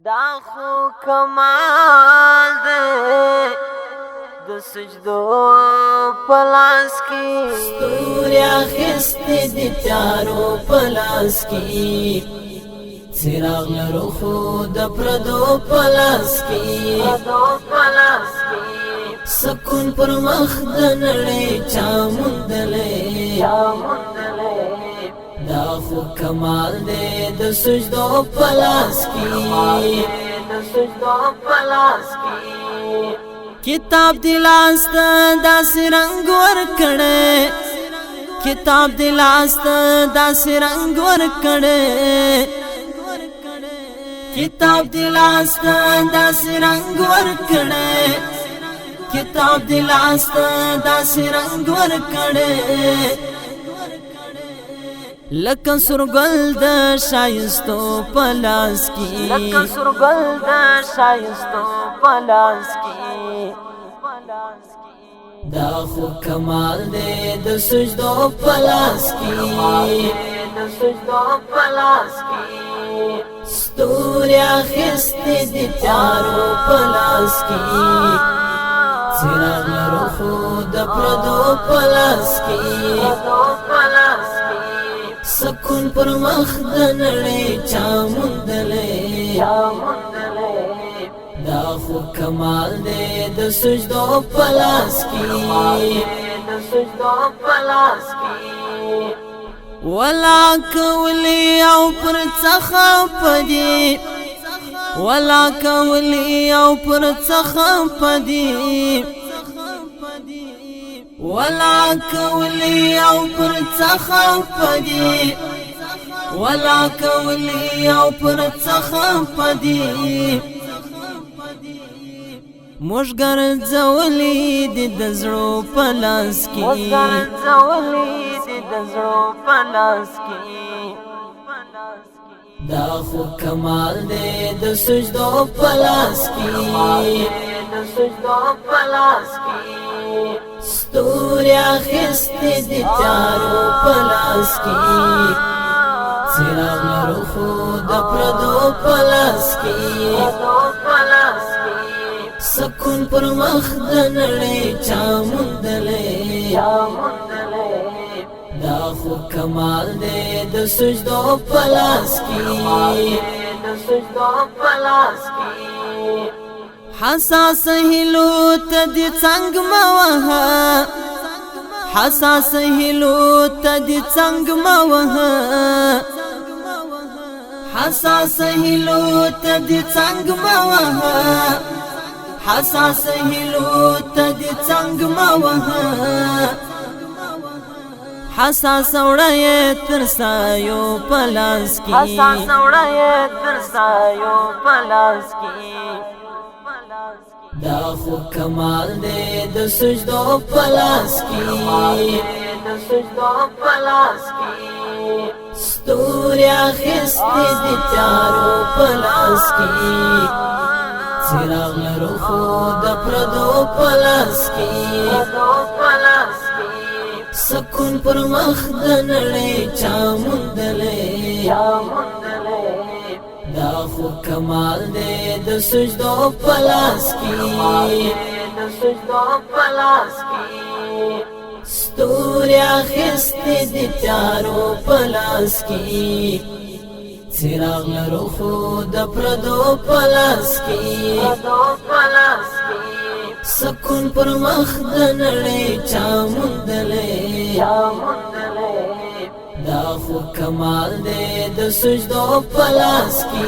دا خو کمال دے د سجدو پلاس کی ستوریا خستی دی تیارو پلاس کی چراغ لرو خود پردو پلاس کی سکون پر مخ د نړۍ چا موندلې دا خو کمال دے د سجدو پلاس کی کتاب دلاست داس رنگ ور کړه کتاب دلاست داس رنگ ور کړه کتاب دلاست داس رنگ ور کړه کتاب دلاست داس رنگ ور کړه لکه سرګل د شایستو پلاس کی لکه سرګل د شایستو پلاس کی دا خو کمال دے د سجدو پلاس کی ستوریا خستی دی تیارو پلاس کی چراغ لرو خود پردو پلاس کی سکون پر مخ د نړۍ چا موندلې دا خو کمال دے د سجدو پلاس کی ولا کولی او پر څخه پدی ولا کولی او پر څخه پدی ولا کولی او پر څخه پدی ولا کولی او پر څخه پدی مشګر زولې د دزړو پلاس کی مشګر زولې د دزړو پلاس کی دا خو کمال دے د سجدو پلاس کی ستوریا خستی دی تیارو پلاس کی چراغ لرو خود پردو پلاس کی سکون پر مخ د نړۍ چا موندلې دا خو کمال دے د سجدو پلاس کی حساس هلو تدی څنګ موها حساس هلو تدی څنګ موها حساس هلو تدی څنګ موها حساس هلو تدی څنګ موها حساس وړای تر سایو پلاس کی حساس وړای تر سایو پلاس کی دا خو کمال دے د سجدو پلاس کی ستوریا خستی دی تیارو پلاس کی چراغ لرو خود پردو پلاس کی سکون پر مخ د نړۍ چا موندلې دا خو کمال دے د سجدو پلاس کی ستوریا خستی دی تیارو پلاس کی چراغ لرو خود پردو پلاس کی سکون پر مخ د نړۍ چا موندلې دا خو کمال دے د سجدو پلاس کی